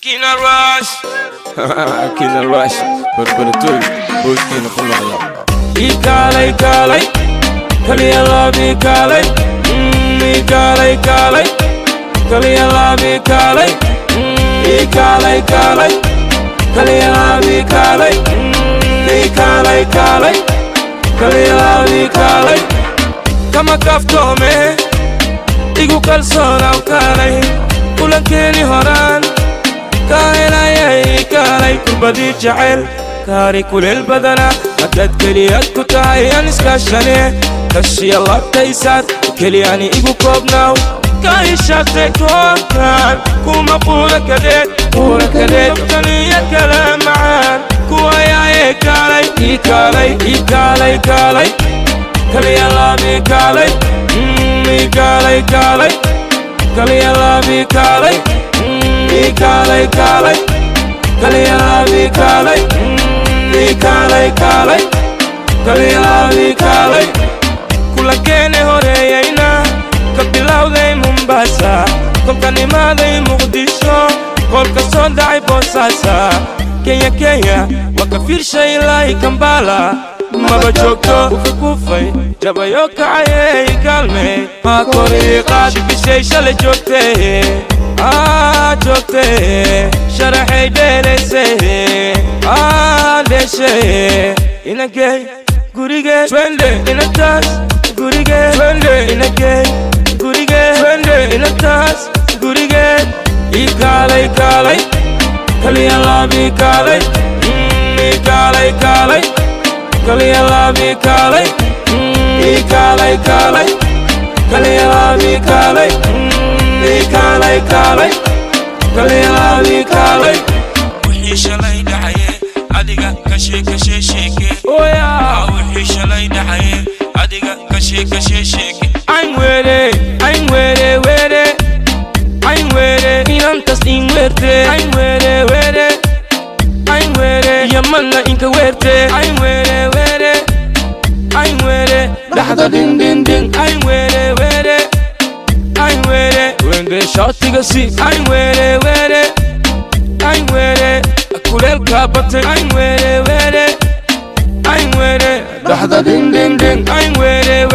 Kina Rush Kina Rush Berbentul Bukin Pulala Ikalai kalai Kaliya labi kalai Ikalai kalai Kaliya labi kalai Ikalai kalai Kaliya labi kalai Ikalai kalai Kaliya labi kalai Kama kaftome Igu kalsona ukalai Ulankeni horan كاهلاي كاهلاي كل بدي جعل كاري كل البدنة مدد كليات كتاي أنس كاشلاني كشي الله بتيسات كلياني إيجو كوبناو كاي شاكتك توكان كوما بورا كديت تنية كلام معان كوايا كالاي إيكالاي إيكالاي كالاي كلي الله بيكالاي إيكالاي كالاي كلي الله بيكالاي Ikalai kalai Kaliya labi kalai Ikalai kalai Kaliya labi kalai Kula kene horeyayna Kabilawday Mombasa Kolka nimaaday Muqdisho Kolka soo dhacay Boosaaso Kenya Waka fiirshay ilaahi Kampala Maba joogto kufay jabayo kacayay kaalmey maa koriiqaad bishay shalay joogtee joogtee sharaxay dheelaysay dheeshay inagey gurigee twende inataas gurigee twende inagey gurigee twende inataas gurigee ikaalay kaalay kaliya labi kaalay ikaalay kaalay Kaliya labi kalay Ikalay kalay Kaliya labi kalay Ikalay kalay Kaliya labi kalay Wixii shalay dhacaye adiga ka sheeke Oya wixii shalay dhacaye adiga ka sheeke Ayn were inantas in werte Ayn were Yamanna inka werte Ayn were Lahda din Ayn were Wende shootiga si Ayn were Kulelka bate Ayn were Lahda din Ayn were